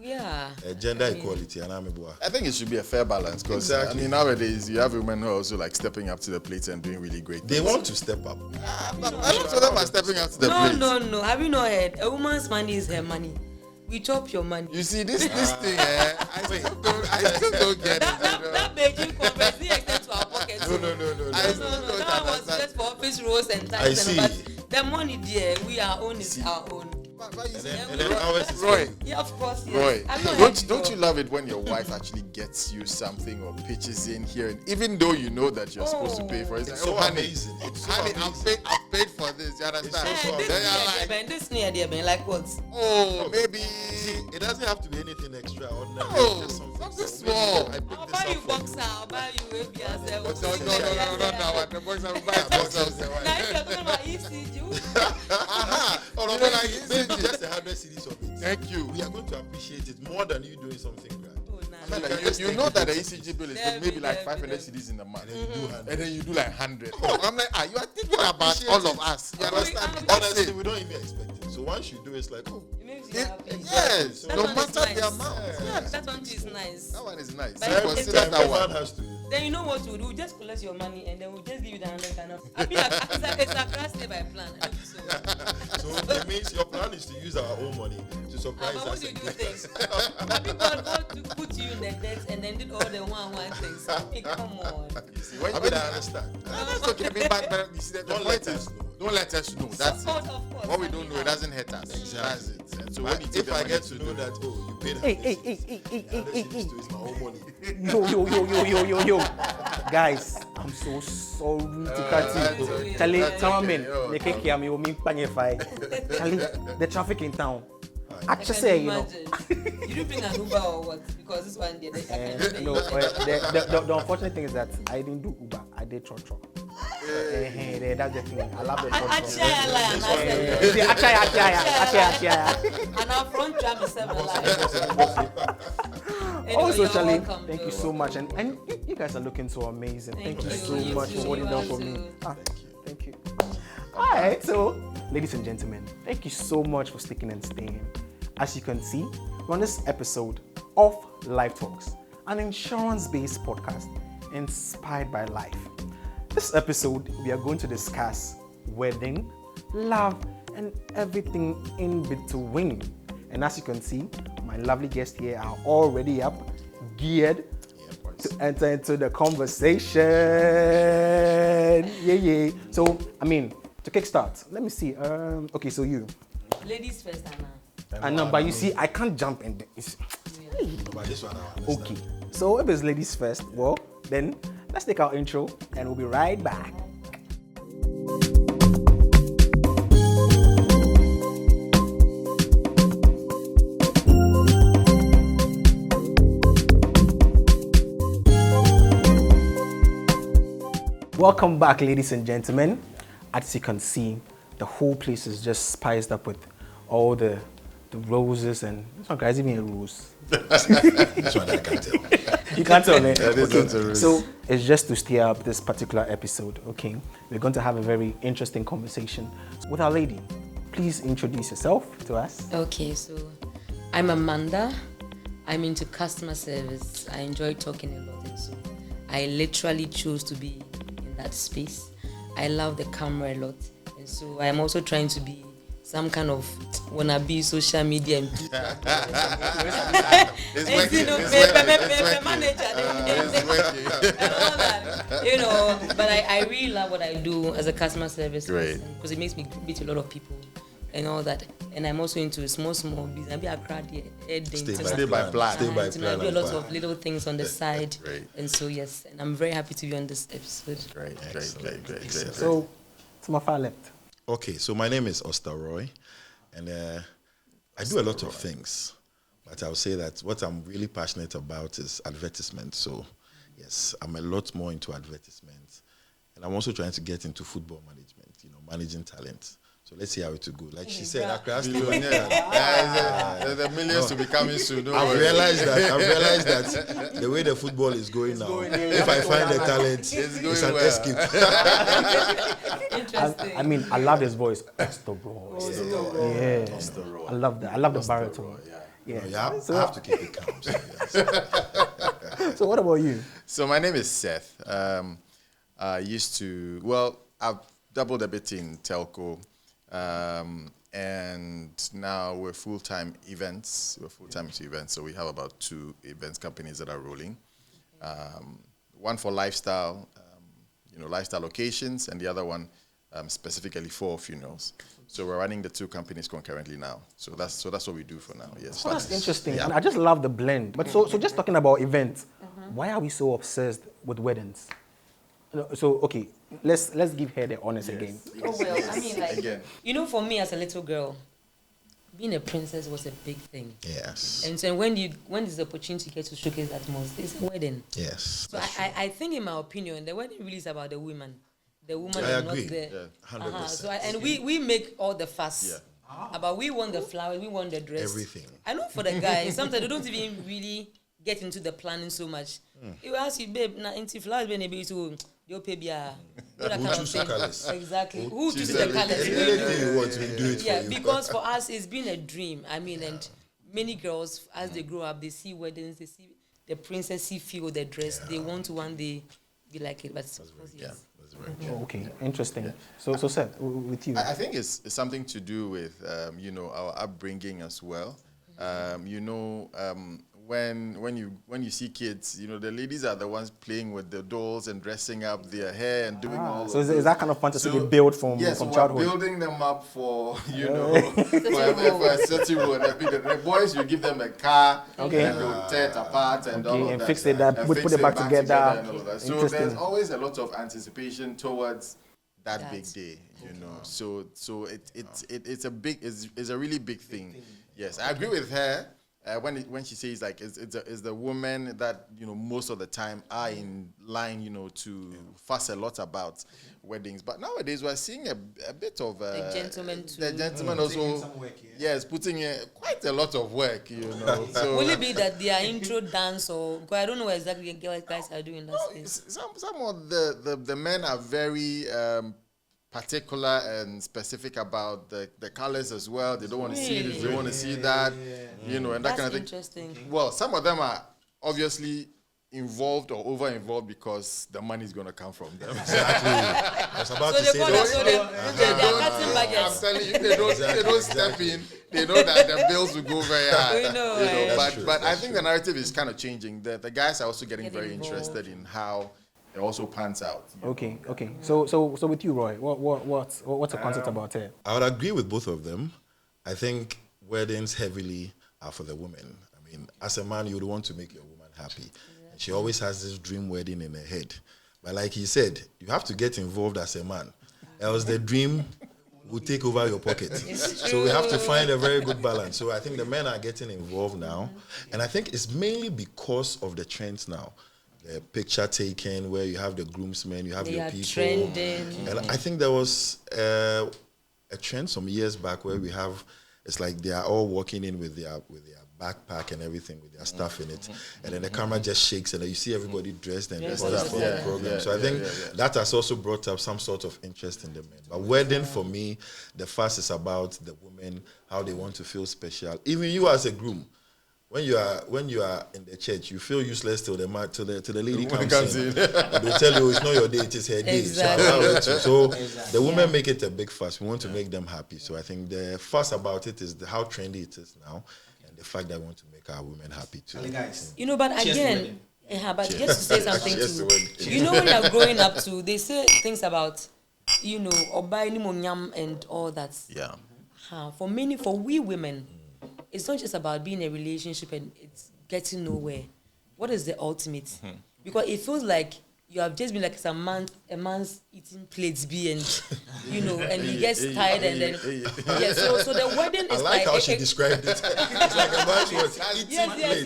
Yeah. Gender equality, and I think it should be a fair balance because Exactly. I mean nowadays you have women who are also like stepping up to the plate and doing really great they things. want to step up. A lot of them are stepping up to the plate. No. Have you not heard? A woman's money is her money. We chop your money. You see this thing, I still don't get it. That Beijing conference didn't extend to our pockets. No. No. That one was just for office roles and I ties. see. But the money there, our own is our own. And then ours is Roy, Yeah, of course. Yes. Roy, I've not heard don't you before. love it when your wife actually gets you something or pitches in here, and even though you know that you're supposed to pay for it, it's It's like, so honey, amazing. It's so honey, amazing. I've paid for this. You understand? It's so This Then you're like, near this near there, man. Like what? oh, maybe. See, it doesn't have to be anything extraordinary. No, It's just something So small. maybe I picked I'll this buy you up for you. boxer. I'll buy you ABS. No, now the box I'm buying boxers. Now if you're talking about ECG, Oh, no, You know, like, maybe just 100 CDs of it. Thank you. We are going to appreciate it more than you doing something grand. oh, nah. Man, like, you know that the ECG bill is maybe like There 500 be. CDs in the month, And then you do 100. and then you do like 100. I'm like, you are thinking about all of us. You understand? I'm That's Honestly, it. we don't even expect it. So once you do, it's like, oh, It makes you happy. Yes, That no one is matter nice. the amount. Yeah, that one too is nice. That one is nice. But I it's consider just- that everyone one. has to. Then you know what we'll do? We'll just collect your money and then we'll just give you the 100 kind of. I feel like it's a class day by plan. I think so. So it means your plan is to use our own money to surprise But what us. do you and do gift things? us. But people want to put you in the debt and then did all the one things. Hey, come on. When I mean, I understand. That's okay. But you see, the Don't point let us is, know. don't let us know. That's Of it. course. What we don't know, it doesn't hurt us. That's it. And so when you But take if the I money get to do know it, that, oh, you paid Hey, 100 hey, CDs, hey, hey, hey, hey, hey, to use my own money. Yo. Guys, I'm so sorry to cut you. Charlie, That's come okay. in. Oh, They can't hear me. You mean panic? Charlie, the traffic in town. I just say, you know. You didn't bring an Uber or what? Because this one did. No, the unfortunate thing is that I didn't do Uber. I did Trotro. That's the thing. I love the Trotro. And our front tram is 7 Alive. Also, Charlie, thank you so much. And you guys are looking so amazing. Thank you so You much too. for what you've done for You me. too. Thank you. All right, so ladies and gentlemen, thank you so much for sticking and staying. As you can see, we're on this episode of Life Talks, an insurance-based podcast inspired by life. This episode, we are going to discuss wedding, love, and everything in between. And as you can see, my lovely guests here are already up, geared to enter into the conversation. Yeah. So, I mean, to kickstart, let me see. Okay, so you. Ladies first, Anna. I know, but you see, I can't jump in. But this one, I understand. Okay, so if it's ladies first, well, then let's take our intro and we'll be right back. Welcome back, ladies and gentlemen. As you can see, the whole place is just spiced up with all the roses and this one guys even a rose. This one I can't tell. You can't tell, eh? That is not a rose. So it's just to steer up this particular episode, okay? We're going to have a very interesting conversation with our lady. Please introduce yourself to us. Okay, so I'm Amanda. I'm into customer service. I enjoy talking a lot, and so I literally chose to be in that space. I love the camera a lot, and so I'm also trying to be some kind of wannabe social media and people. It's And, working. you know, It's the working. manager, It's working. and all that, you know. But I really love what I do as a customer service Great. because it makes me meet a lot of people and all that. And I'm also into small business. I be a crowd Stay by plan. Stay by I plan. do a and lot plan. of little things on the side, Great. and so yes, and I'm very happy to be on this episode. Great. So, to my far left. Okay, so my name is Oster Roy, and I do a lot of things, but I'll say that what I'm really passionate about is advertisement. So, yes, I'm a lot more into advertisement, and I'm also trying to get into football management, managing talent. So let's see how it will go. Like she said, Accra State. The millions to be coming soon. Don't I've worry. realized that the way the football is going now, if I find the talent, it's going an well. escape. Interesting. I mean, I love his voice. That's the voice. Yeah. I love that. I love the baritone. Yeah. Yeah, I have to keep it calm. So, yes. So what about you? So my name is Seth. I used to, well, I've doubled a bit in telco, and now we're full-time events. We're full-time to events, so we have about 2 events companies that are rolling. One for lifestyle, lifestyle occasions, and the other one specifically for funerals. So we're running the 2 companies concurrently now. So that's what we do for now. Yes. Oh, that's interesting. And I just love the blend. But so just talking about events, why are we so obsessed with weddings? So okay, let's give her the honors again. Oh well, I mean, like, Again. for me as a little girl, being a princess was a big thing. Yes. And so when there's the opportunity to get to showcase that most, it's a wedding. Yes. So I think, in my opinion, the wedding really is about the woman. The woman I is agree. not the. Yeah, 100%. So and we make all the fuss. Yeah. About we want the flowers, we want the dress. Everything. I know for the guys, sometimes they don't even really get into the planning so much. It will ask you, babe, now into flowers when maybe to you'll pay bia. Who choose the colours? Exactly. Who chooses the the colors? Anything you want, we do it Yeah, for you. because for us it's been a dream. I mean, and many girls as they grow up, they see weddings, they see the princessy feel the dress. They want to one day be like it, but Yeah. That's very true. Oh, okay, interesting. So Seth, with you. I think it's something to do with our upbringing as well. When you see kids, the ladies are the ones playing with the dolls and dressing up their hair and doing all. So of is that kind of fantasy they build from we're childhood? building them up for for a certain role. The boys, you give them a car, Okay. and they'll tear it apart and all of and that. fix it up, And put fix it back together. and all of that. So Interesting. there's always a lot of anticipation towards that big That. day, So it's a really big thing. Yes, I agree with her when she says like it's the women that most of the time are in line to fuss a lot about weddings. But nowadays we're seeing a bit of the gentleman too. the gentleman also yes putting in quite a lot of work. So Will it be that their intro dance or because I don't know what exactly guys are doing in that space. some of the men are very particular and specific about the colors as well. They don't want to see this, they want to see that, and that That's kind of thing. interesting. Well, some of them are obviously involved or over involved because the money is going to come from them. Exactly. I was about So to they say call that. us, so they're cutting I'm budgets. telling you, if they don't step in, they know that the bills will go very high. We know, right? That's true, But I that's think the narrative is kind of changing. The guys are also getting Getting very involved. interested in how it also pans out. Okay. So with you, Roy, what's a concept about it? I would agree with both of them. I think weddings heavily are for the women. I mean, as a man, you would want to make your woman happy. And she always has this dream wedding in her head. But like he said, you have to get involved as a man. Else the dream will take over your pocket. So we have to find a very good balance. So I think the men are getting involved now. And I think it's mainly because of the trends now. The picture taken where you have the groomsmen, you have They the are people. trending. And I think there was a trend some years back where we have, it's like they are all walking in with their backpack and everything with their stuff in it, and then the camera just shakes and then you see everybody dressed and Dressed poised up, for yeah. the program. Yeah, So I think yeah. that has also brought up some sort of interest in the men. But wedding for me, the fuss is about the women, how they want to feel special. Even you as a groom. When you are in the church, you feel useless till the lady comes in. And they tell you it's not your day, it is her day. Exactly. So the women make it a big fuss. We want to make them happy. So I think the fuss about it is how trendy it is now, and the fact that we want to make our women happy too. Guys, But cheers to again, wedding. but just to say something Cheers to wedding. too. When you're growing up too, they say things about, oba ni monyam and all that. Yeah. For we women, it's not just about being in a relationship and it's getting nowhere. What is the ultimate? Because it feels like you have just been like a man's eating plates B and and he gets tired and then so the wedding I is like how she described it. It's like a man's what? Yes. That's a very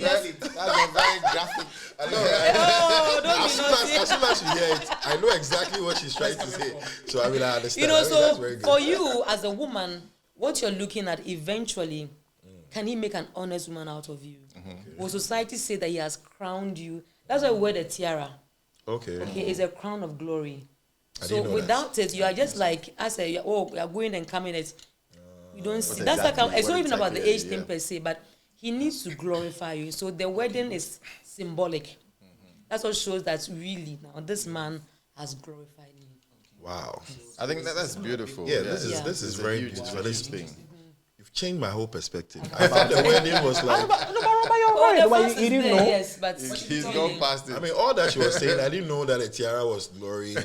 graphic. I know, right? Oh, don't As be soon naughty. as you hear it, I know exactly what she's trying to say. So I mean, I understand. So that's very good. for you as a woman, what you're looking at eventually, can he make an honest woman out of you? Will society say that he has crowned you? That's why we wear the tiara. Okay. It's a crown of glory. I So didn't know without it, you are just like, I say, you are going and coming. You don't see. That's exactly- like it's not what even about the exactly, age thing per se, but he needs to glorify you. So the wedding is symbolic. That's what shows that really now this man has glorified me. Wow. I think that's beautiful. Yeah, this is Yeah. this is It's a very huge- beautiful. it's a huge thing. You've changed my whole perspective. I thought the wedding was like. But you're right. the But first you is didn't there, know. yes, but He's gone past it. I mean, all that she was saying, I didn't know that a tiara was glory.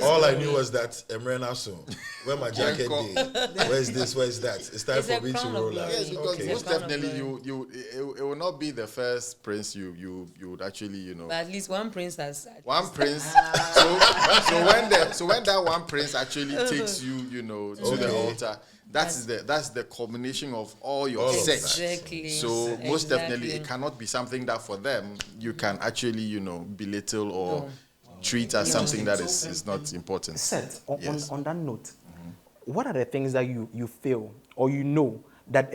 All I knew was that Emrena soon. Where my jacket did? Where's this? Where's that? It's time It's for a me to crown of roll out. glory. Yes, because Okay. most It's a crown of definitely it will not be the first prince you would actually but at least one prince has. one prince. So when that one prince actually takes you to the Okay. altar, that's the culmination of all your All of sex. Exactly. So most definitely Exactly. it cannot be something that for them you can actually belittle or treat as something that is not important. Seth, Yes. on that note, what are the things that you feel or you know that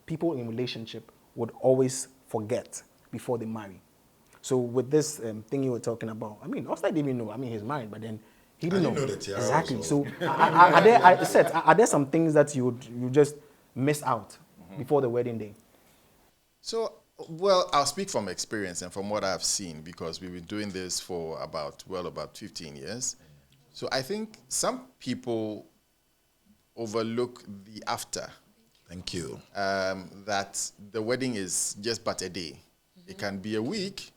people in relationship would always forget before they marry? So with this thing you were talking about, I mean, Oscar didn't even know. I mean, he's married, but then he didn't didn't know the tiara was exactly. on. So are there some things that you just miss out before the wedding day? So, well, I'll speak from experience and from what I've seen because we've been doing this for about 15 years. So I think some people overlook the after, Thank you. that the wedding is just but a day. It can be a week,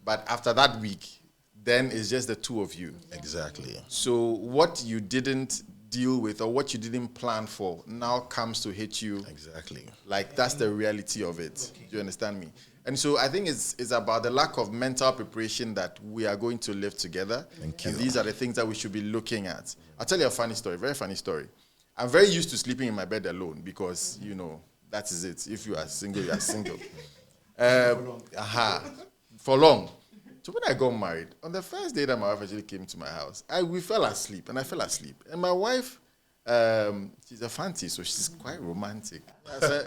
but after that week, then it's just the two of you. Exactly. So what you didn't deal with or what you didn't plan for now comes to hit you. Exactly. Like that's the reality of it. Do you understand me? And so I think it's about the lack of mental preparation that we are going to live together. Thank And you. these are the things that we should be looking at. I'll tell you a funny story, very funny story. I'm very used to sleeping in my bed alone because, that is it. If you are single, you are single. For long. So when I got married, on the first day that my wife actually came to my house, we fell asleep, and I fell asleep. And my wife, she's a fancy, so she's quite romantic. I said,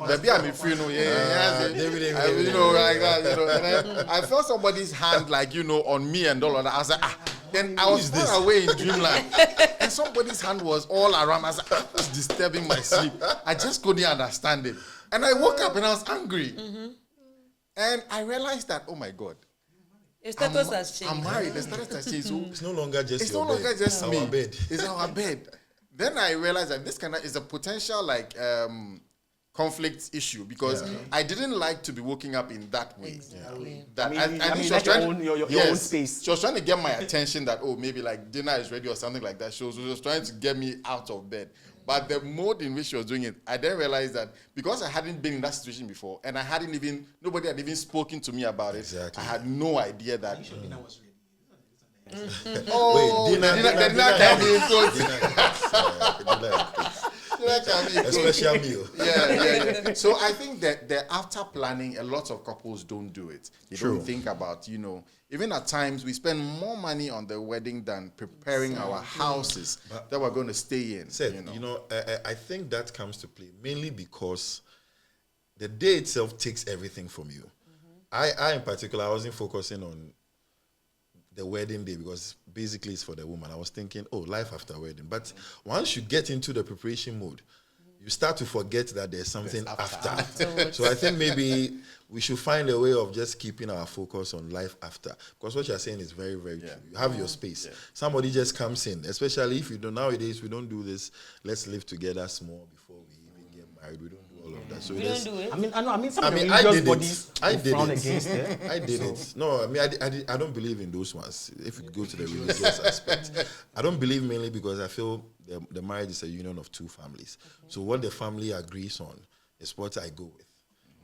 "Baby, I'm if you know, David. like that, And then I felt somebody's hand, on me and all of that. I was like, Then I was far away in dreamland, and somebody's hand was all around. I was like, what's disturbing my sleep? I just couldn't understand it. And I woke up and I was angry. And I realized that, oh my God. Your status has changed. I'm married. The status has changed. So It's no longer just it's your no longer bed. just It's me. our bed. It's our bed. Then I realized that this is a potential conflict issue because I didn't like to be waking up in that way. Exactly. That I mean, she was that's your trying own- your own yes, space. She was trying to get my attention that maybe dinner is ready or something like that. She was trying to get me out of bed. But the mode in which she was doing it, I then realized that because I hadn't been in that situation before and nobody had even spoken to me about it, Exactly. I had no idea that. Dinner was ready. Oh, Wait, dinner can be cooked. Dinner can be a special meal. Yeah. So I think that the after planning, a lot of couples don't do it. They True. don't think about, even at times we spend more money on the wedding than preparing our houses that we're going to stay in. Said, I think that comes to play mainly because the day itself takes everything from you. I in particular, I wasn't focusing on the wedding day because basically it's for the woman. I was thinking, life after wedding. But once you get into the preparation mode, you start to forget that there's something after. So I think maybe we should find a way of just keeping our focus on life after. Because what you're saying is very, very true. You have your space. Yeah. Somebody just comes in, especially if nowadays we don't do this, let's live together small before we even get married. We don't do all of that. So We there's- don't do it. I mean, some of the I religious did bodies it. I will did frown it. against it. I did it. No, I mean, I don't believe in those ones. If you go to the religious aspect, I don't believe mainly because I feel the marriage is a union of two families. So what the family agrees on is what I go with.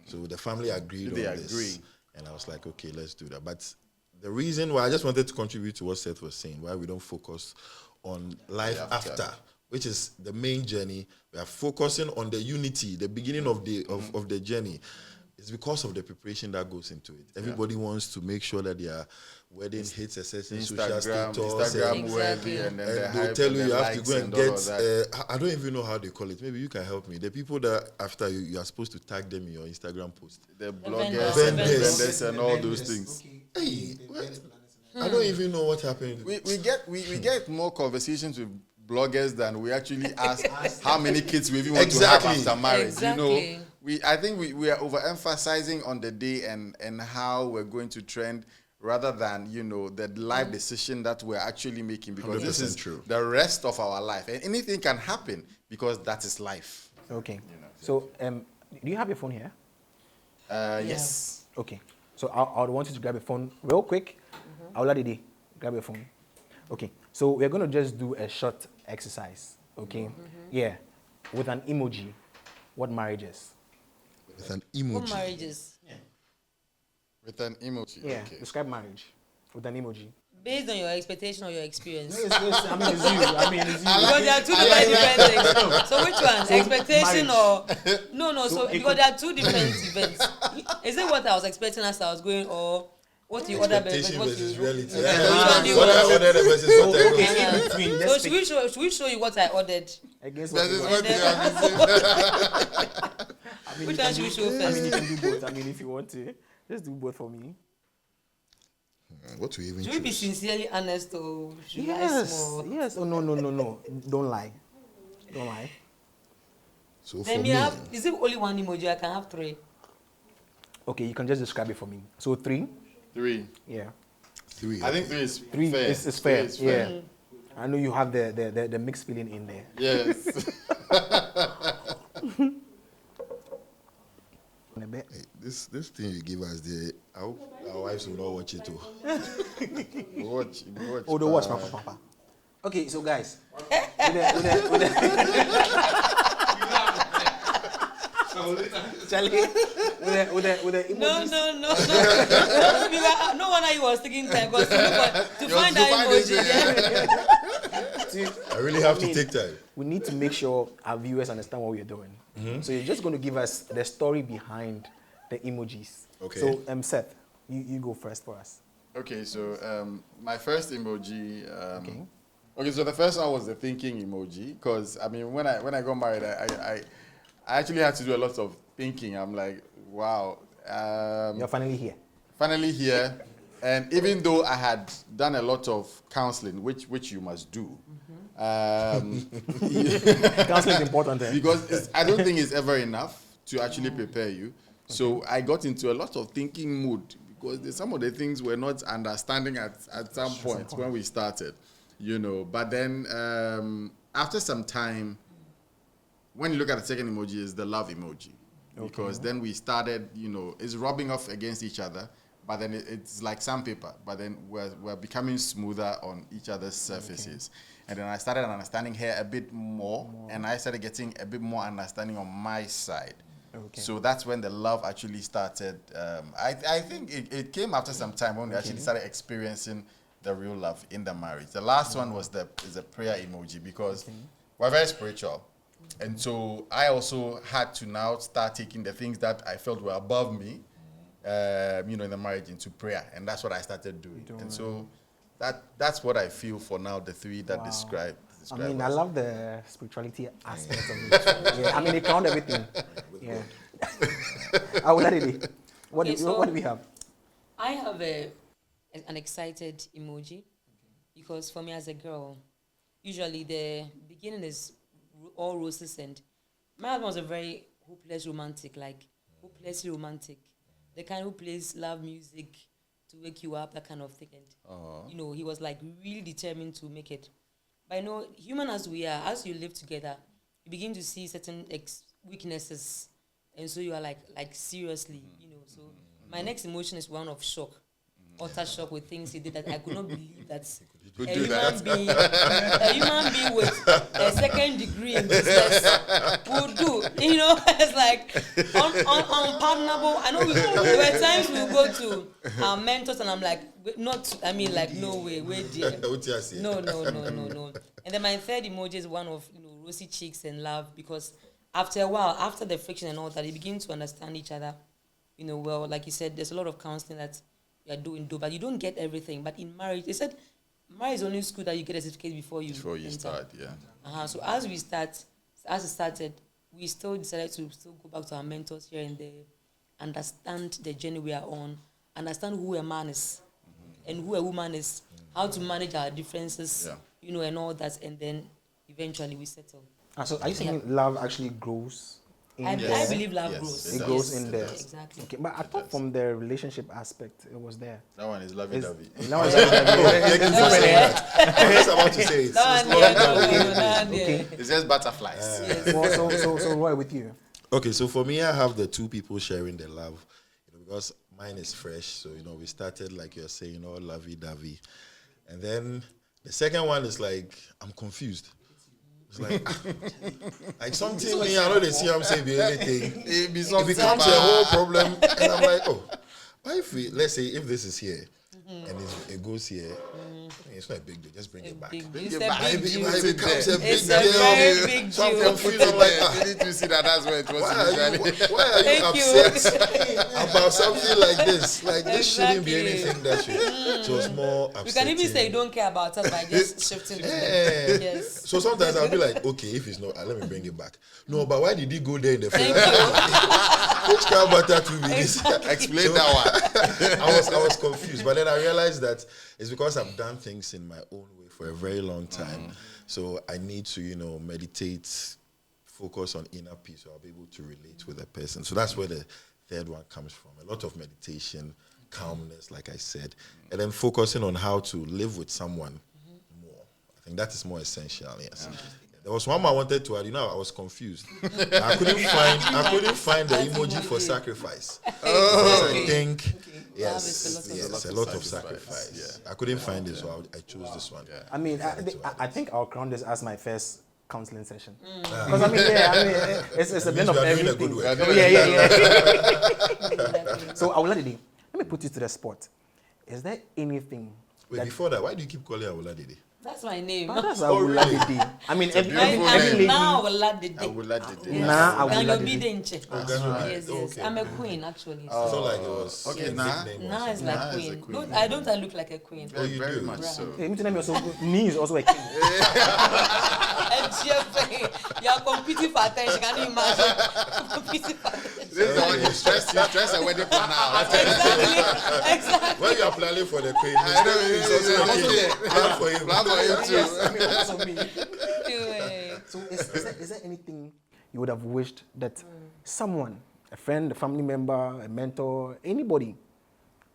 So the family agreed on They this, agree. and I was like, okay, let's do that. But the reason why I just wanted to contribute to what Seth was saying, why we don't focus on life after, which is the main journey. We are focusing on the unity, the beginning of the journey. It's because of the preparation that goes into it. Everybody wants to make sure that their wedding hits a certain social status. Instagram and- worthy, and then the And they'll hype tell and you the you have to likes go and and all of that. get, I don't even know how they call it. Maybe you can help me. The people that after you are supposed to tag them in your Instagram post. The vendors. bloggers and the Vendors. vendors and all those things. Okay. Hey, Events planners. I don't even know what happened. We get more conversations with bloggers than we actually ask how many kids we even want to have Exactly. after marriage. Exactly. I think we are overemphasizing on the day and how we're going to trend rather than, the life decision that we're actually making, because this 100% is true. the rest of our life. And anything can happen because that is life. Okay. So, do you have your phone here? Yes. Okay. So I would want you to grab your phone real quick. Auladide, grab your phone. Okay. So we're going to just do a short exercise. Okay. Yeah. With an emoji. What marriage is? With an What emoji. marriages? With an emoji. Yeah. Okay. Describe marriage with an emoji. Based on your expectation or your experience? It's you. Because there are two different things. So which one? Expectation marriage. or no? So it because there are two different events. Is it what I was expecting as I was going, or what you order Expectation what versus you reality. Which one do you What I want? ordered versus what I Okay, got. in between. So Just should we show you what I ordered? against That what is you what want. you have to say. Which one should we show I mean, first? you can do both. I mean, if you want to, just do both for me. What to even Should we be choose? sincerely honest or should I Yes. small? Yes. Oh, no. Don't lie. Don't lie. So for Then me, you have, is it only one emoji? I can have three. Okay, you can just describe it for me. So 3. 3. Yeah. 3. I think 3 is 3 fair. is fair. Three is Yeah. I know you have the mixed feeling in there. Yes. A bit. Hey, this thing you give us, I hope our wives will not watch it too. Watch. Oh, the watch, papa. Okay, so guys, with Charlie, with the No, emojis. no. No wonder you was taking time because to find that emoji. See, I really have to mean, take time. we need to make sure our viewers understand what we're doing. So you're just going to give us the story behind the emojis. Okay. So, Seth, you go first for us. Okay, so my first emoji. Okay. Okay, so the first one was the thinking emoji, because I mean, when I got married, I actually had to do a lot of thinking. I'm like, wow. You're finally here. Finally here, and even though I had done a lot of counseling, which you must do, Counseling is important. because I don't think it's ever enough to actually prepare you. So I got into a lot of thinking mood because some of the things were not understanding at some point when we started, But then after some time, when you look at the second emoji, is the love emoji. Because then we started, it's rubbing off against each other, but then it's like sandpaper, but then we're becoming smoother on each other's surfaces. And then I started understanding her a bit more, and I started getting a bit more understanding on my side. Okay. So that's when the love actually started. I think it came after some time when we actually started experiencing the real love in the marriage. The last one was the prayer emoji, because we're very spiritual. And so I also had to now start taking the things that I felt were above me, in the marriage into prayer. And that's what I started doing. And so that's what I feel for now, the 3 that describe I mean, us. I love the spirituality aspect of it. Yeah, I mean, it count everything. Yeah. What do we have? I have an excited emoji because for me as a girl, usually the beginning is all roses, and my husband was a very hopelessly romantic. The kind who plays love music to wake you up, that kind of thing. And he was like really determined to make it. But human as we are, as you live together, you begin to see certain weaknesses, and so you are like seriously, So my next emotion is one of shock, utter shock with things he did that I could not believe that a human being with a second degree in business would do. It's like unpardonable. I know there were times we go to our mentors and I'm like, no way, wait dear. No. And then my third emoji is one of rosy cheeks and love, because after a while, after the friction and all that, you begin to understand each other. Well, like you said, there's a lot of counseling that you are doing, but you don't get everything. But in marriage, they said marriage is only school that you get a certificate before you enter. Start, yeah. So as it started, we still decided to still go back to our mentors here and there, understand the journey we are on, understand who a man is and who a woman is, how to manage our differences, and all that, and then eventually we settle. So are you saying love actually grows I there. believe love Yes, grows. it It goes Yes, in there. Exactly. Okay, but I thought from the relationship aspect, it was there. That one is lovey-dovey. Now it's like, Thank you for saying that. I was just about to say it. That one, yeah, that one, yeah. okay. It's just butterflies. Well, so Roy, with you. Okay, so for me, I have the two people sharing the love, because mine is fresh. So we started like you're saying, all lovey-dovey, and then the second one is like I'm confused. It's like something me. I know they see I'm saying be anything. It be It something becomes a bad. whole problem, and I'm like, oh, why if let's say if this is here and it goes here, it's not a big deal. Just bring it back. It's it a back. big It deal. becomes a big It's a deal. very big So I'm deal. confused. I'm like, You need to see that that's where it was why initially. are you Thank you. upset about something like this? Like this shouldn't be Exactly. anything that should. So it's more upsetting. You can even say you don't care about us by just shifting it. Yeah. Yes. So sometimes I'll be like, okay, if it's not, let me bring it back. No, but why did he go there in the first Thank place? Which cow butter to be this? Explain that one. I was confused, but then I realized that it's because I've done things in my own way for a very long time. So I need to, meditate, focus on inner peace, so I'll be able to relate with a person. So that's where the third one comes from. A lot of meditation, calmness, like I said, and then focusing on how to live with someone more. I think that is more essential. Yes. There was one I wanted to add. I was confused. I couldn't find the emoji for sacrifice. I think yes, a lot of sacrifice. I couldn't find it, so I chose this one. I mean, I think I'll crown this as my first counseling session. Mm. Because it's a blend of we are doing a good everything. work. Yeah. So Awuladide, let me put you to the spot. Is there anything? Wait, before that, why do you keep calling Awuladide? That's my name. That's Oh, really? Awuladide. I mean, every beautiful lady. name. Now I will let the I would like to do Yes. Nah, I Can will you be let the inche? Yes, yes. Okay. I'm a queen actually. It's not like it was Okay, a nah. nickname or Now it's something. like Nah, it's a queen. queen. I don't look like a queen. Oh, you very do? much so. Hey, me tell me also, me is also a king. And you are competing for attention. Can you imagine? Competing for attention. This is how you stress a wedding planner out. Exactly. When you are planning for the queen, I know, it's also yeah, a king. Plan for him. Plan for you too. Yes, I mean, that's on me. Anyway. So is there anything you would have wished that someone, a friend, a family member, a mentor, anybody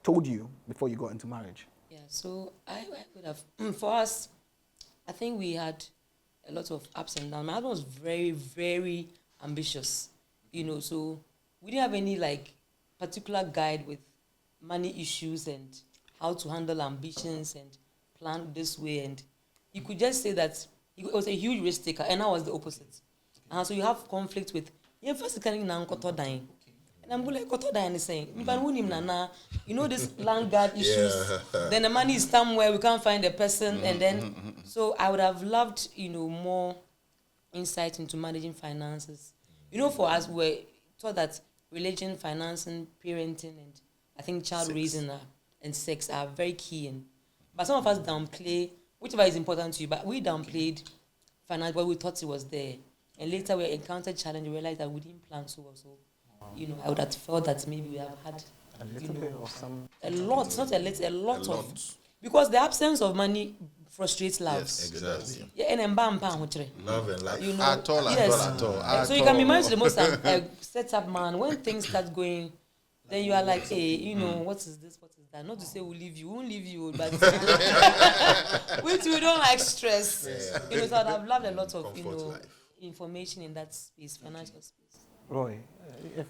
told you before you got into marriage? Yeah, so I could have, for us, I think we had a lot of ups and downs. My husband was very, very ambitious, so we didn't have any particular guide with money issues and how to handle ambitions and plan this way. And you could just say that it was a huge risk taker, and I was the opposite. So you have conflict with, first can now koto dying. And I'm like, koto dying is saying, this land guard issues. Yeah. Then the money is somewhere, we can't find the person, and then, so I would have loved, more insight into managing finances. For us, we're taught that religion, financing, parenting, and I think child raising and sex are very key. But some of us downplay whichever is important to you, but we downplayed finance, but we thought it was there. And later we encountered challenge, we realized that we didn't plan so well. So, I would have felt that maybe we have had A little bit of some. a lot, not a little, a lot of, because the absence of money frustrates love. Yes, Exactly. Yeah, and Love and life. At all. so you can be married to the most set up man. When things start going, then you are like, hey, what is this? What is that? Not to say we'll leave you, we won't leave you, but which we don't like stress. Yeah. So I've loved a lot of Comfort life. information in that space, financial space. Roy,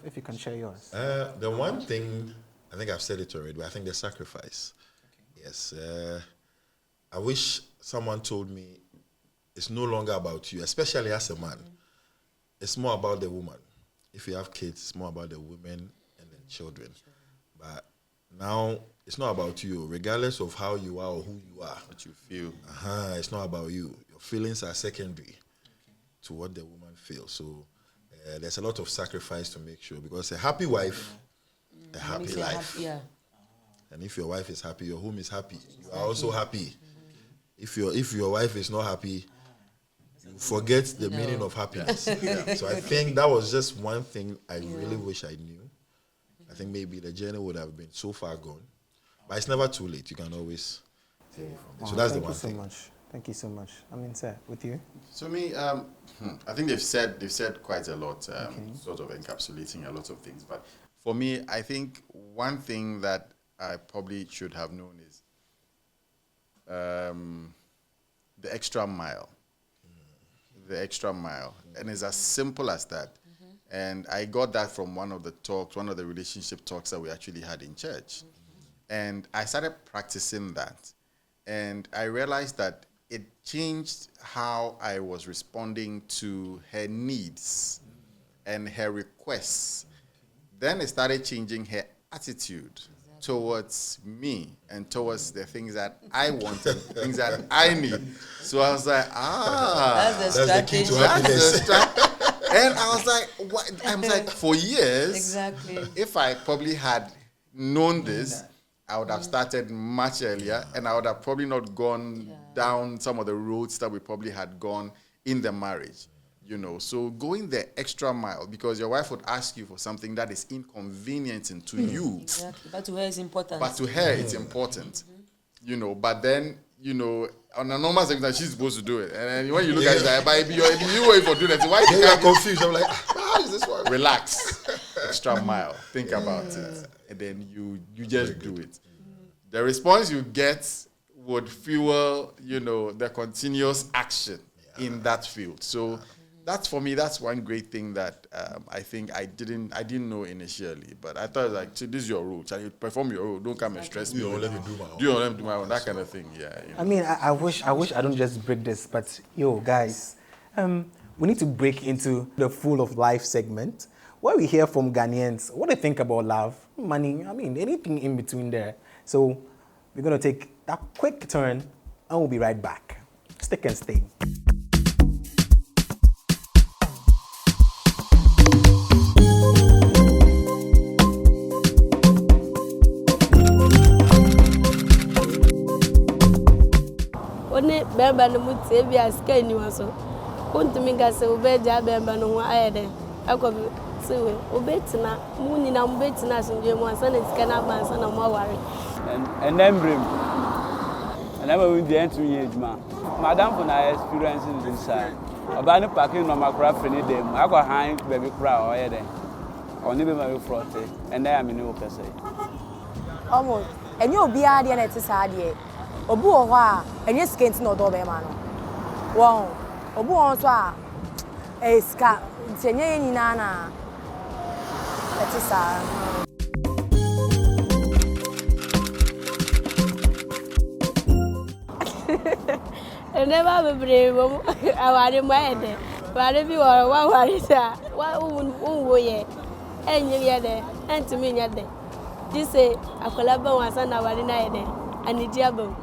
if you can share yours. The one thing, I think I've said it already, but I think the sacrifice. Okay. Yes. I wish someone told me it's no longer about you, especially as a man. It's more about the woman. If you have kids, it's more about the women and the children. But now it's not about you, regardless of how you are or who you are. What you feel. It's not about you. Your feelings are secondary to what the woman feels. So there's a lot of sacrifice to make sure, because a happy wife, a happy life. Yeah. And if your wife is happy, your home is happy. You are also happy. If your wife is not happy, you forget the meaning of happiness. So I think that was just one thing I really wish I knew. I think maybe the journey would have been so far gone. But it's never too late. You can always take it from there. So that's the one Thank you so thing. much. Thank you so much. I mean, sir, with you? So me, I think they've said quite a lot, sort of encapsulating a lot of things. But for me, I think one thing that I probably should have known is the extra mile. The extra mile. And it's as simple as that. And I got that from one of the relationship talks that we actually had in church. And I started practicing that. And I realized that it changed how I was responding to her needs and her requests. Then it started changing her attitude towards me and towards the things that I wanted, things that I need. So I was like, That's the key to strategy. happiness. And I was like, what? I was like, for years, Exactly. if I probably had known this, I would have started much earlier, and I would have probably not gone down some of the roads that we probably had gone in the marriage. You know, so going the extra mile, because your wife would ask you for something that is inconveniencing to you. Exactly. But to her, it's important. But to her, it's important. You know, but then, you know, on a normal circumstance, she's supposed to do it. And then when you look at it, like, but if you wait for doing it, why Then you're confused. I'm like, how is this one? Relax. Extra mile. Think about it. And then you just do it. The response you get would fuel, you know, the continuous action in that field. So that's, for me, that's one great thing that I think I didn't know initially. But I thought, like, this is your role. You perform your role. Don't come and stress me. Let me do my own. Let me do my own. That kind of thing. Yeah. You know. I mean, I wish I don't just break this, but yo, guys, we need to break into the Full of Life segment where we hear from Ghanaians what they think about love, money, I mean, anything in between there. So we're going to take that quick turn and we'll be right back. Stick and stay. One bemba no mutie bi aska niwa so wontumi ga se obeja bemba no ho ayede akobi sewe obetina mu ni na obetina asundwe mu ansa na sika na bansa na mo aware and then brim and I'm with the entry ejuma madam for na experience this side oba ni parking no makura fini dem akwa han baby kura oyede oni be my front and I am in o pese omo enye obi ade na etisa ade obu ho a enye skent na odo be ma no won obu ho so a eska ntenye nyina na etisa never be brave aware mo ede ware bi wa ware sa wa wo ye enye ye de entumi nya de dise akola ba wansa na ware na ede anidi aba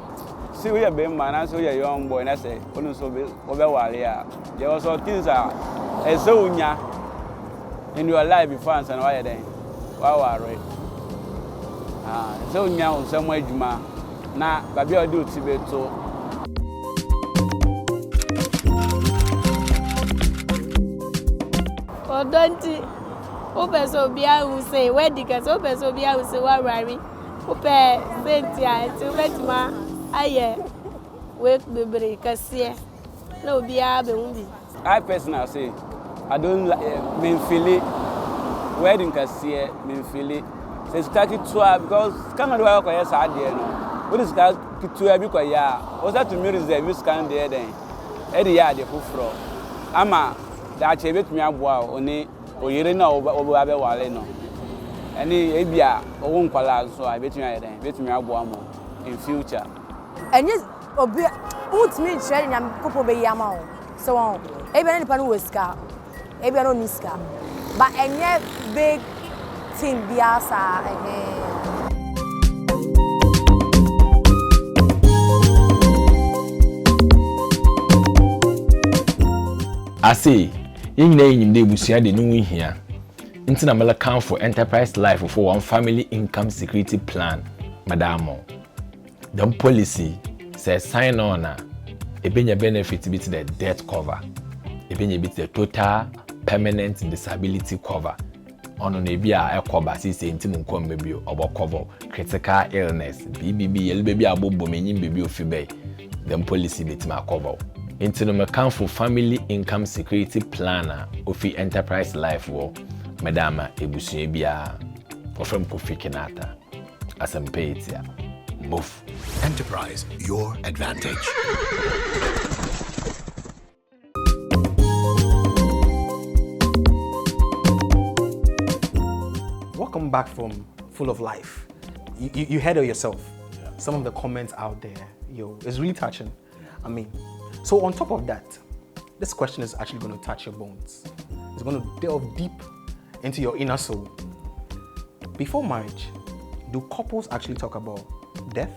see we be man and so you young boy na say onu so be ware a there was some things ese unya in your life before and say why then wa ware so unya o se mo adwuma na babi odi oti beto odonti opeso bia hu say we dikase opeso bia hu say wa ware ope sentia ti betima aye we bebre kase na obia be hu bi I personally say I don't mean feel it wedding kase mean feel it say started to because come and work yes I there no what is that to be kwa ya o that to me reserve this kind there then e dey ya dey fufuro ama da che betumi aboa oni oyere na obo abe wale no eni ebia owo nkwala so I betumi ayeden betumi aboa mo in future enye obi utmi chere nyam kopo be yama o so on ebia na nipa no weska ebia no niska but enye big thing biasa I say, you know, you need to see the new here. Into the account for enterprise life for one family income security plan, Madam. The policy says sign on a benefit bit the death cover, a bit the total permanent disability cover. On a a cover, is a intimate baby or cover critical illness, BBB, baby, abo booming baby of Fibe. then policy betima cover. Into the mechanical family income security planner of the enterprise life war, Madama Ebusunye Bia, or from Kofi Kenata, as I'm paid here. Move. Enterprise, your advantage. Welcome back from Full of Life. You heard it yourself. Yeah. Some of the comments out there, it's really touching. I mean, so on top of that, this question is actually going to touch your bones. It's going to delve deep into your inner soul. Before marriage, do couples actually talk about death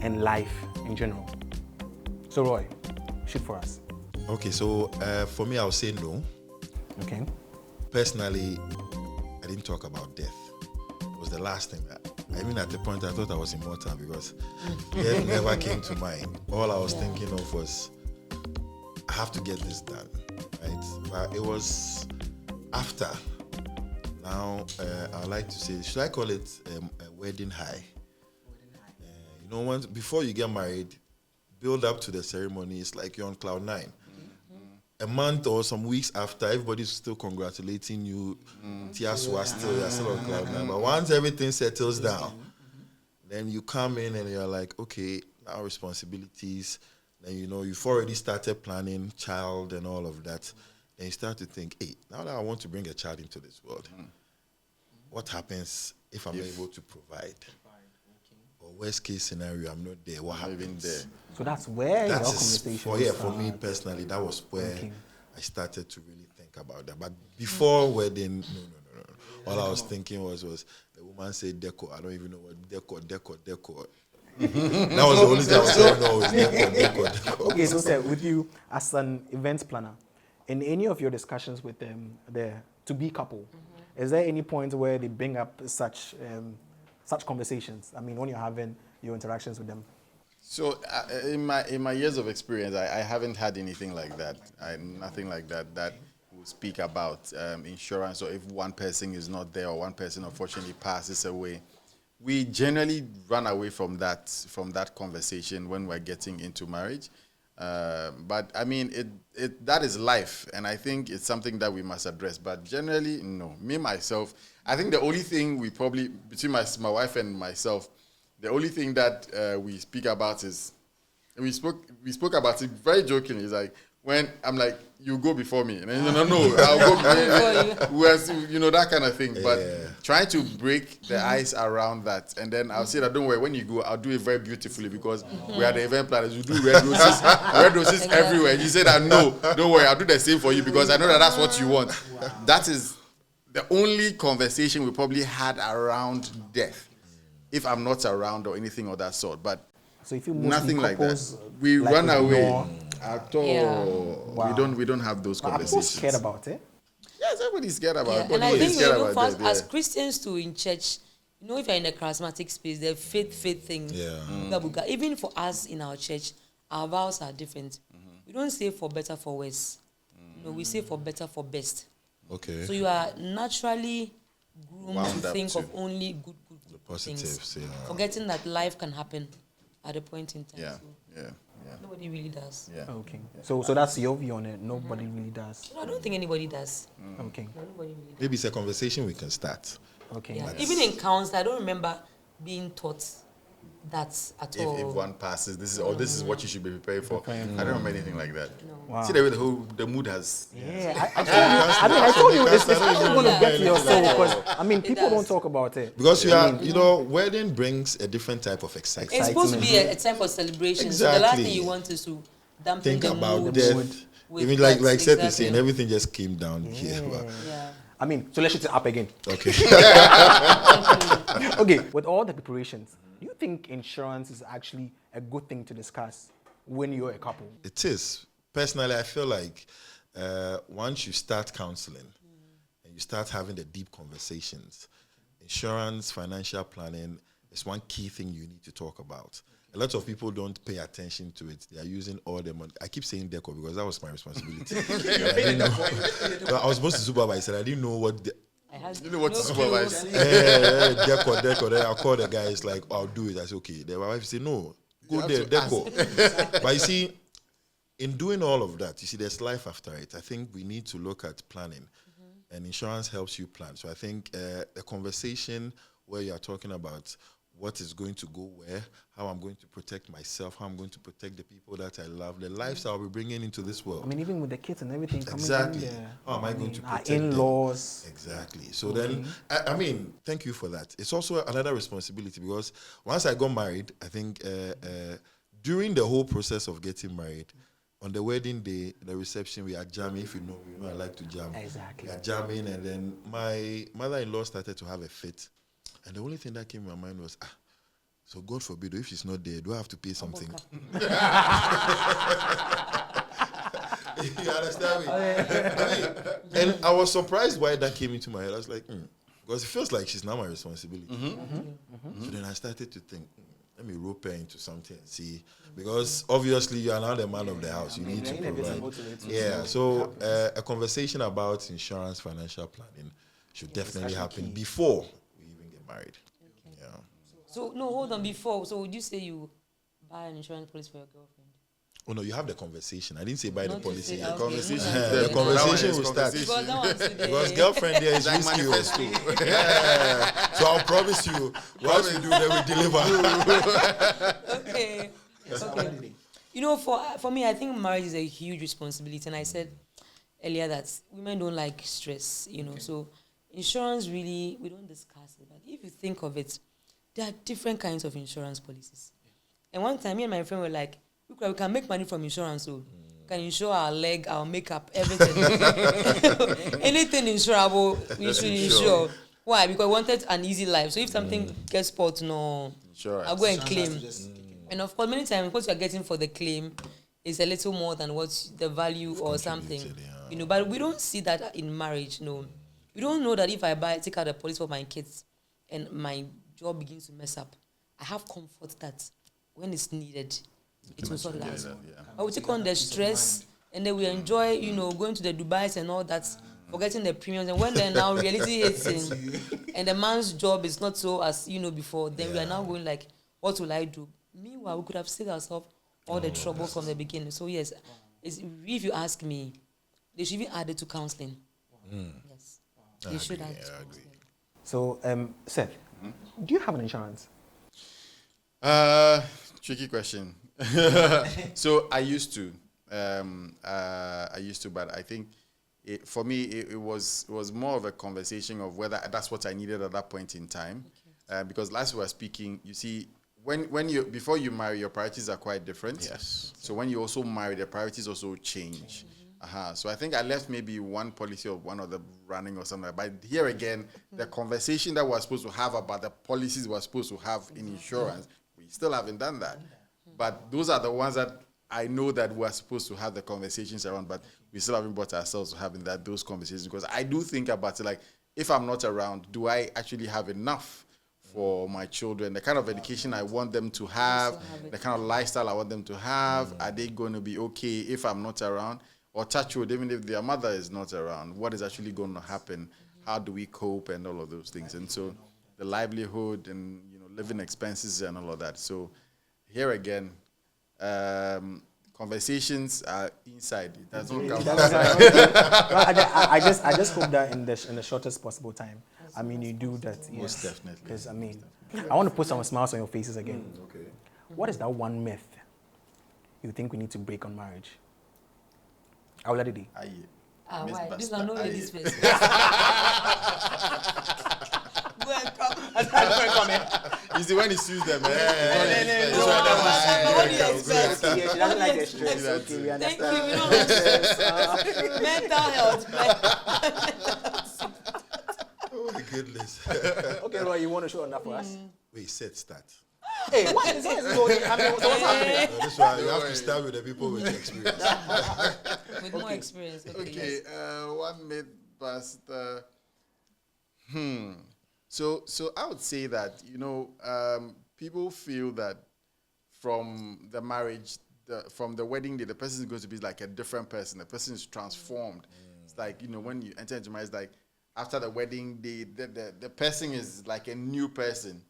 and life in general? So Roy, shoot for us. Okay, so for me, I would say no. Okay. Personally, I didn't talk about death. It was the last thing that, I mean, at the point I thought I was immortal because death never came to mind. All I was thinking of was, I have to get this done, right? But it was after. Now, I like to say, should I call it a wedding high? Once before you get married, build up to the ceremony, it's like you're on cloud 9. A month or some weeks after, everybody's still congratulating you. Tears were still, you're still on cloud 9. But once everything settles down, then you come in and you're like, okay, now responsibilities. Then you've already started planning child and all of that. Then you start to think, hey, now that I want to bring a child into this world, what happens if I'm not able to provide? Or worst case scenario, I'm not there. What happens there? So that's where your conversation for me personally, that was where I started to really think about that. But before wedding, no. All I was thinking was the woman said deco. I don't even know what deco. That was the only thing I was saying. No, it's deco. Okay, so sir, with you as an events planner, in any of your discussions with them, the to-be couple, is there any point where they bring up such conversations? I mean, when you're having your interactions with them. So in my years of experience, I haven't had anything like that. Nothing like that will speak about insurance, or if one person is not there or one person unfortunately passes away. We generally run away from that conversation when we're getting into marriage. But I mean, that is life, and I think it's something that we must address. But generally, no. Me, myself, I think the only thing we probably, between my wife and myself, the only thing that we speak about is, we spoke about it very jokingly. It's like, when I'm like, you go before me. And then, no, I'll go before you. That kind of thing. Yeah. But trying to break the ice around that. And then I'll say that, don't worry, when you go, I'll do it very beautifully because we are the event planners. We do red roses everywhere. And you say that, no, don't worry, I'll do the same for you because I know that that's what you want. Wow. That is the only conversation we probably had around death, if I'm not around or anything of that sort. But so if you nothing like that. We run away. At all. Yeah. Wow. We don't have those conversations. Are people scared about it? Yes, everybody's scared about it. And I think even as Christians too in church, if you're in a charismatic space, the faith thing. Yeah. Even for us in our church, our vows are different. We don't say for better, for worse. We say for better, for best. Okay. So you are naturally groomed to think of only good the positives, things. Yeah. Forgetting that life can happen at a point in time. Yeah. So nobody really does. Yeah. Okay. So that's your view on it. Nobody really does. No, I don't think anybody does. Okay. No, nobody really does. Maybe it's a conversation we can start. Okay. Yeah. Even in council, I don't remember being taught that at all. If one passes, this is what you should be prepared for. I don't remember anything like that. No. Wow. See the way the mood has. Yeah. I told you it's actually going to get to your soul because people don't talk about it. Because wedding brings a different type of excitement. It's supposed to be a time for celebration. Exactly. So the last thing you want is to dampen the mood. Think about death. Even like Seth is saying, everything just came down here. Yeah. So let's shoot it up again. Okay. Okay, with all the preparations, do you think insurance is actually a good thing to discuss when you're a couple? It is. Personally, I feel like once you start counseling and you start having the deep conversations, insurance, financial planning is one key thing you need to talk about. A lot of people don't pay attention to it. They are using all the money. I keep saying deco because that was my responsibility. I was supposed to supervise, and I didn't know what. You know what to supervise? Deco. Then I'll call the guy. It's like, I'll do it. I said, okay. Then my wife said, no, go there, deco. But you see, in doing all of that, you see, there's life after it. I think we need to look at planning, and insurance helps you plan. So I think a conversation where you are talking about what is going to go where, how I'm going to protect myself, how I'm going to protect the people that I love, the lifestyle we're bringing into this world. I mean, even with the kids and everything coming Exactly. in there. How am I going to protect our in-laws? them? Exactly. So then, I mean, thank you for that. It's also another responsibility because once I got married, I think during the whole process of getting married, on the wedding day, the reception, we are jamming. If you know, I like to jam. Exactly. We are jamming, and then my mother-in-law started to have a fit. And the only thing that came in my mind was, so God forbid, if she's not there, do I have to pay something? You understand me? I mean, and I was surprised why that came into my head. I was like, because it feels like she's now my responsibility. So then I started to think, let me rope her into something and see. Because obviously you are now the man of the house. You need to provide. Yeah, so a conversation about insurance, financial planning should definitely happen before we even get married. Okay. Yeah. So, no, hold on. Before, so would you say you buy an insurance policy for your girlfriend? Oh, no, you have the conversation. I didn't say buy the policy. The conversation. The conversation will start. Because girlfriend there is risky. Yeah. So I'll promise you, once we do, then we deliver. Okay. You know, for me, I think marriage is a huge responsibility. And I said earlier that women don't like stress, you know. So insurance really, we don't discuss it. But if you think of it, there are different kinds of insurance policies. And one time, me and my friend were like, we can make money from insurance, so we can insure our leg, our makeup, everything. Anything insurable, we should insure. Why? Because we wanted an easy life. So if something gets spoiled, no, I'll go and claim. And of course, many times what you're getting for the claim is a little more than what the value or something. You know, but we don't see that in marriage, no. We don't know that if I take out a policy for my kids and my job begins to mess up, I have comfort that when it's needed, it will sort it out. But we take on the stress and then we enjoy, you know, going to the Dubais and all that, forgetting the premiums. And when then now reality hits in and the man's job is not so as, you know, before, then we are now going like, what will I do? Meanwhile, we could have saved ourselves all the trouble from the beginning. So yes, if you ask me, they should be added to counseling. Yes. They should add to counseling. So, Seth, do you have an insurance? Tricky question. So I used to, but I think for me it was more of a conversation of whether that's what I needed at that point in time. Because last we were speaking, you see, before you marry, your priorities are quite different. Yes. So when you also marry, the priorities also change. So I think I left maybe one policy of one of the running or something. But here again, the conversation that we're supposed to have about the policies we're supposed to have in insurance, we still haven't done that. But those are the ones that I know that we're supposed to have the conversations around, but we still haven't brought ourselves to having those conversations, because I do think about it, like, if I'm not around, do I actually have enough for my children? The kind of education I want them to have, the kind of lifestyle I want them to have, are they going to be okay if I'm not around? Or touch wood, even if their mother is not around, what is actually going to happen? How do we cope and all of those things? And so the livelihood and, you know, living expenses and all of that. So here again, conversations are inside. It doesn't come outside. I just hope that in the shortest possible time, I mean, you do that. Yes. Most definitely. Because, I mean, I want to put some smiles on your faces again. Okay. What is that one myth you think we need to break on marriage? I'll let it be. Why? These are not ladies' first. You see, when he sues them, What do you expect? Yeah, she doesn't like the stress. Okay, we Thank understand. you. We don't like stress. Mental health. Oh my goodness. Okay, Roy, you want to show enough for us? Wait, set start. Hey, what is it? So what's happening? No, this one, you have to start with the people with experience. With more experience. Okay, one myth buster. So I would say that, you know, people feel that from the marriage, from the wedding day, the person is going to be like a different person. The person is transformed. It's like, you know, when you enter into marriage, like after the wedding day, the person is like a new person.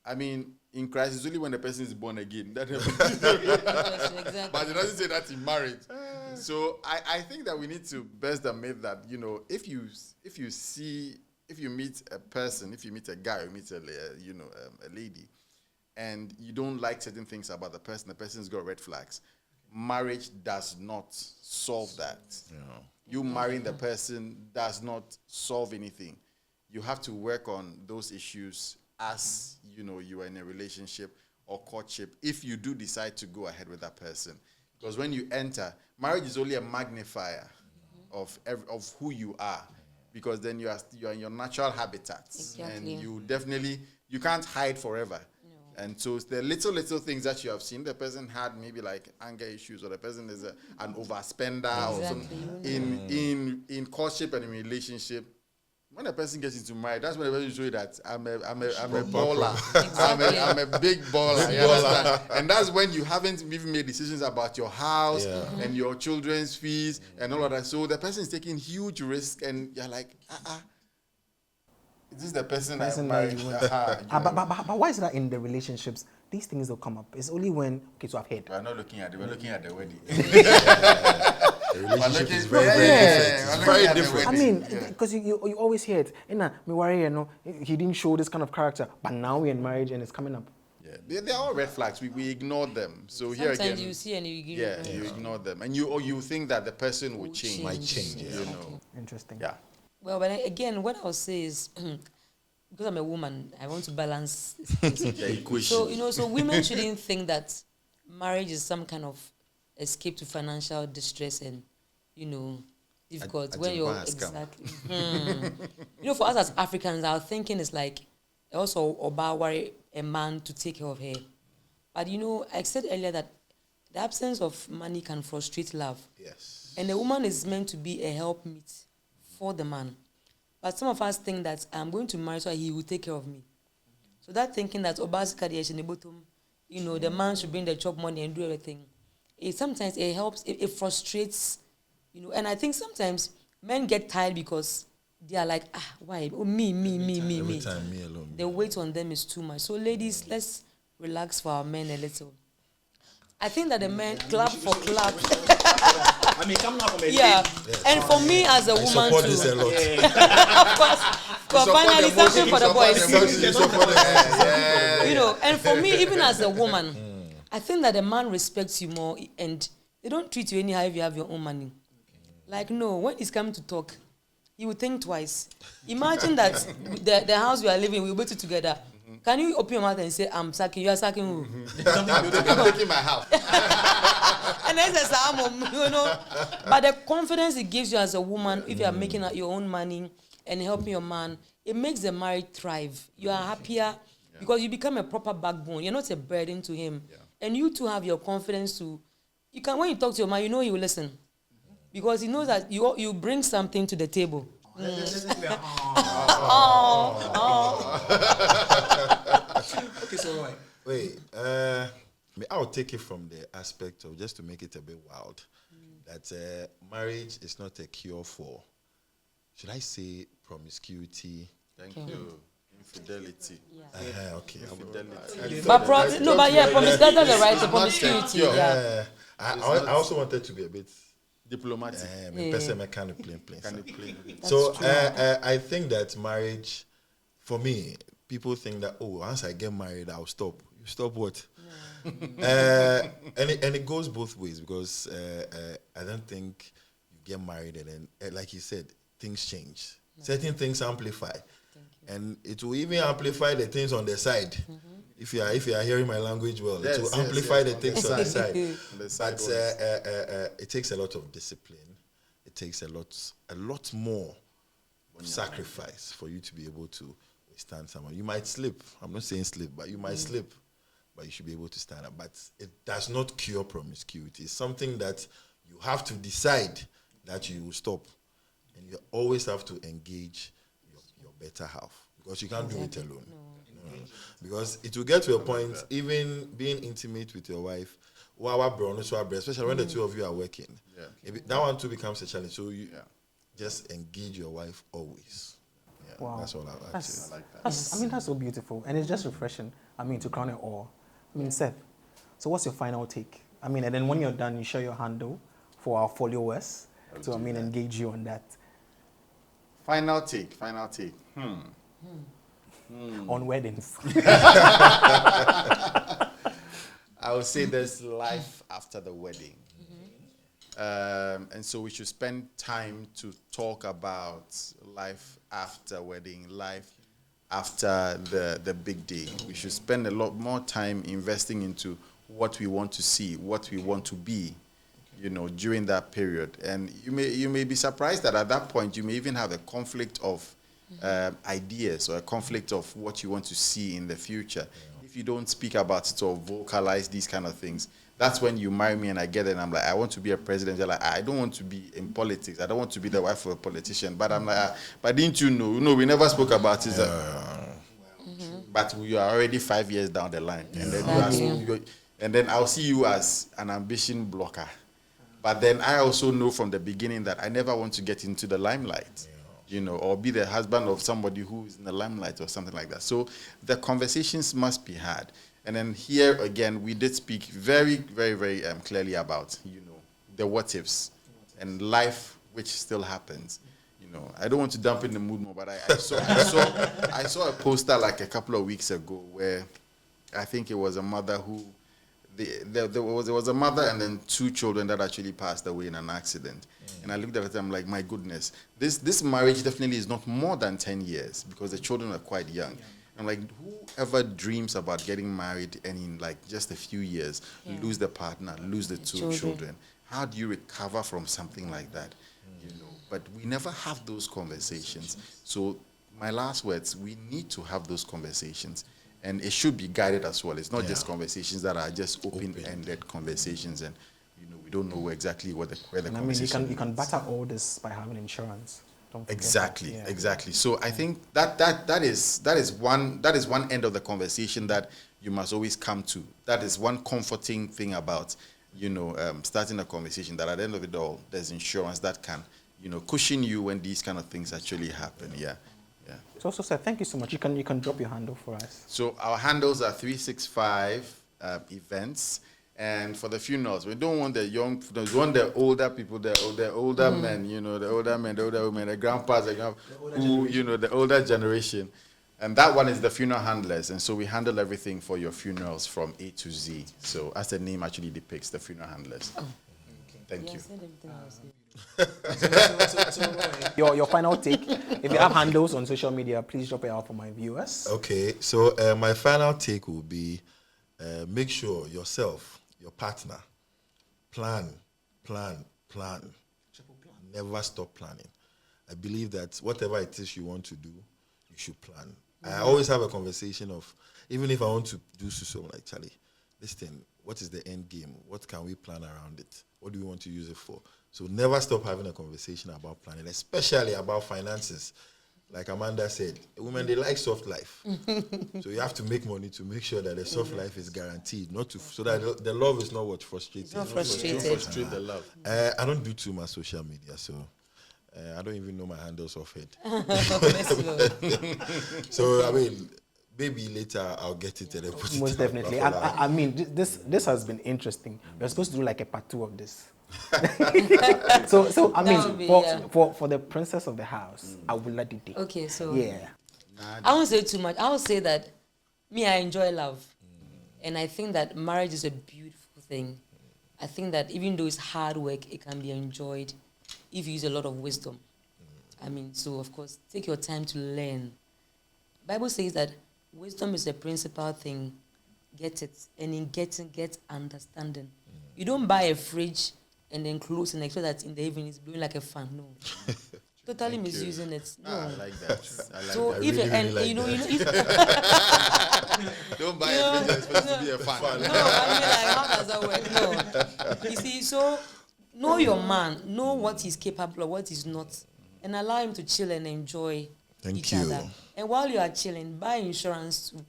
I mean, in Christ is only when the person is born again. That Exactly. But it doesn't say that in marriage. So I think that we need to best the myth that, you know, if you meet a person, if you meet a guy, or meet a lady, and you don't like certain things about the person's got red flags. Marriage does not solve that. Yeah. You marrying the person does not solve anything. You have to work on those issues as you are in a relationship or courtship if you do decide to go ahead with that person. Because when you enter, marriage is only a magnifier of who you are. Because then you are in your natural habitat. Exactly. And you can't hide forever. No. And so the little things that you have seen, the person had maybe like anger issues, or the person is an overspender, or something. In courtship and in relationship, when a person gets into marriage, that's when the person show you that I'm a baller. Exactly. I'm a big baller. You understand? And that's when you haven't even made decisions about your house and your children's fees and all of that. So the person is taking huge risk, and you're like, is this the person I married? But why is it that in the relationships these things don't come up? It's only when so I've heard. We're not looking at it. We're looking at the wedding. The relationship is very different. It's very different. I mean, because you always hear it. Me worry, he didn't show this kind of character, but now we're in marriage and it's coming up. Yeah, they're all red flags. We ignore them. So here again, Sometimes you see and you ignore you ignore them, and you think that the person will change. Might change. Yeah. Interesting. Yeah. Well, but again, what I'll say is, because I'm a woman, I want to balance the equation. So women shouldn't think that marriage is some kind of escape to financial distress and, difficult. When you're exactly. For us as Africans, our thinking is like also about worry a man to take care of her. But I said earlier that the absence of money can frustrate love. Yes. And the woman is meant to be a helpmeet for the man. But some of us think that I'm going to marry so he will take care of me. So that thinking that the man should bring the chop money and do everything, sometimes it helps, it frustrates, and I think sometimes men get tired because they are like, why? Oh, me. Every time, me alone. The weight on them is too much. So ladies, let's relax for our men a little. I think that the men clap for clap. I mean, coming up from a Yes. And for me as a woman support too. this a lot. Of course, finally something for the boys. And for me, even as a woman, I think that the man respects you more and they don't treat you anyhow if you have your own money. Like, no, when he's coming to talk, he will think twice. Imagine that the house we are living, we built it together. Can you open your mouth and say, I'm sacking, you are sacking who? I'm taking my house. And then there's But the confidence it gives you as a woman, if you are making your own money and helping your man, it makes the marriage thrive. You are happier because you become a proper backbone. You're not a burden to him. Yeah. And you too have your confidence to, when you talk to your man, he will listen. Because he knows that you bring something to the table. Okay, so right. Wait, I'll take it from the aspect of, just to make it a bit wild, that marriage is not a cure for, should I say, promiscuity? Thank you. Infidelity. Yeah. Okay. Infidelity. But promiscuity, that's the right, the promiscuity. Yeah. I also wanted to be a bit diplomatic. Person kind of plain. So I think that marriage, for me, people think that, once I get married, I'll stop. You stop what? Yeah. and it goes both ways, because I don't think you get married and then, like you said, things change. No. Certain things amplify. And it will even amplify the things on the side. Mm-hmm. If you are hearing my language well, it will amplify the things on the side. But it takes a lot of discipline. It takes a lot more sacrifice for you to be able to withstand someone. You might slip. I'm not saying slip, but you might slip. But you should be able to stand up. But it does not cure promiscuity. It's something that you have to decide that you will stop. And you always have to engage your better half, because you can't do it alone. No. Because it will get to a point, even being intimate with your wife, especially when the two of you are working, that one too becomes a challenge. So you just engage your wife always. Wow. That's all I like. That's, I like that. I mean, that's so beautiful. And it's just refreshing. I mean, to crown it all. I mean, Seth, so what's your final take? I mean, and then when you're done, you share your handle for our followers to, engage you on that. Final take. On weddings. I would say there's life after the wedding. And so we should spend time to talk about life after wedding, life after the big day. We should spend a lot more time investing into what we want to see, what we want to be, during that period. And you may be surprised that at that point you may even have a conflict of ideas or a conflict of what you want to see in the future. If you don't speak about it or vocalize these kind of things, that's when you marry me and I get it and I'm like, I want to be a president. You're like, I don't want to be in politics. I don't want to be the wife of a politician. But I'm like, but didn't you know? No, we never spoke about it. But we are already 5 years down the line. And then and then I'll see you as an ambition blocker. But then I also know from the beginning that I never want to get into the limelight, or be the husband of somebody who is in the limelight or something like that. So the conversations must be had. And then here again, we did speak very, very, very clearly about, the what ifs and life which still happens. I don't want to dump in the mood more, but I saw a poster like a couple of weeks ago where I think it was a mother who there was a mother and then 2 children that actually passed away in an accident. And I looked at it and I'm like, my goodness, this marriage definitely is not more than 10 years because the children are quite young. I'm like, whoever dreams about getting married and in like just a few years lose the partner, lose the 2 children, how do you recover from something like that? But we never have those conversations. So my last words, we need to have those conversations. And it should be guided as well. It's not just conversations that are just open-ended conversations, and we don't know exactly where the conversation. I mean, you can batter all this by having insurance. Don't forget exactly, that. Exactly. So I think that is one end of the conversation that you must always come to. That is one comforting thing about starting a conversation. That at the end of it all, there's insurance that can cushion you when these kind of things actually happen. Yeah. So Seth, thank you so much. You can drop your handle for us. So our handles are 365 events, and for the funerals, we don't want the young. We want the older people, the older men, the older men, the older women, the grandpas, the older generation, and that one is the funeral handlers. And so we handle everything for your funerals from A to Z. So as the name actually depicts, the funeral handlers. Thank you. Your final take. If you have handles on social media, please drop it out for my viewers. Okay, so my final take will be make sure yourself, your partner, plan. Never stop planning. I believe that whatever it is you want to do, you should plan. I always have a conversation of, even if I want to do something like, Charlie, listen, what is the end game? What can we plan around it? What do we want to use it for? So never stop having a conversation about planning, especially about finances. Like Amanda said, women, they like soft life. So you have to make money to make sure that the soft life is guaranteed, so that the love is not what frustrates. Not frustrated. Don't frustrate the love. I don't do too much social media, so I don't even know my handles off head. So, I mean, maybe later I'll get it and then put it. Most definitely. I mean, this has been interesting. We're supposed to do like a part 2 of this. so I mean, for the princess of the house, I will let it take. Okay, so yeah. I won't say too much. I will say that I enjoy love, and I think that marriage is a beautiful thing. I think that even though it's hard work, it can be enjoyed if you use a lot of wisdom. I mean, so of course, take your time to learn. Bible says that wisdom is a principal thing. Get it, and in getting, get understanding. You don't buy a fridge and then close and expect that in the evening it's blowing like a fan. No. Totally misusing it. No. I like that. So if really, and like you know, that. Don't buy a fridge and expect to be a fan. No, I mean like how does that work? No. You see, so know your man, know what he's capable of, what he's not, and allow him to chill and enjoy each other. And while you are chilling, buy insurance to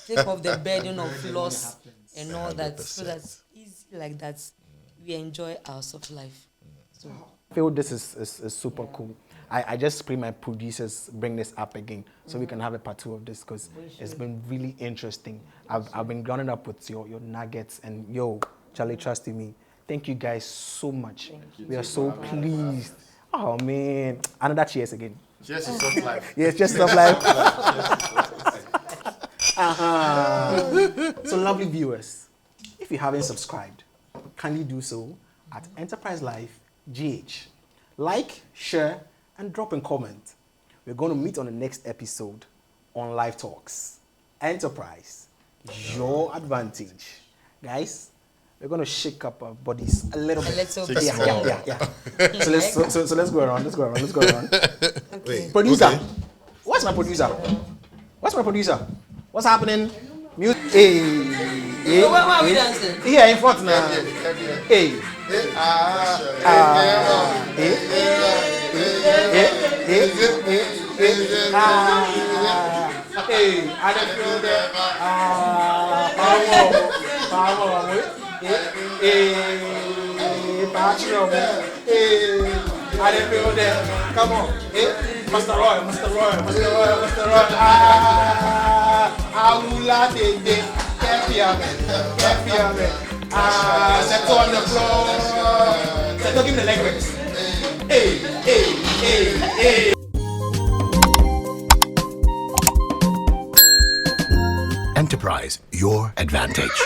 take off the burden of loss and all that, so that easy like that we enjoy our soft life. So I feel this is super cool. I just pray my producers bring this up again so we can have a part 2 of this because it's been really interesting. I've been grounding up with your nuggets and Charlie, trust in me. Thank you guys so much. We are so pleased. Oh man, another cheers again. Cheers to Soft Life. Yes, just Soft Life. So lovely viewers, if you haven't subscribed, kindly do so at Enterprise Life GH. Like, share, and drop a comment. We're going to meet on the next episode on Live Talks. Enterprise, your advantage. Guys, we're going to shake up our bodies a little bit. A little bit. Yeah. So let's go around. Okay. Producer. Okay. What's my producer? What's happening? Music. Hey. Where are we dancing? Here in front now. Hey. I don't feel that. I didn't feel that. Come on. Mr. Roy. Aula de. Kepiame. Set on the floor. Set, give me the leg raise. Hey. Enterprise, your advantage.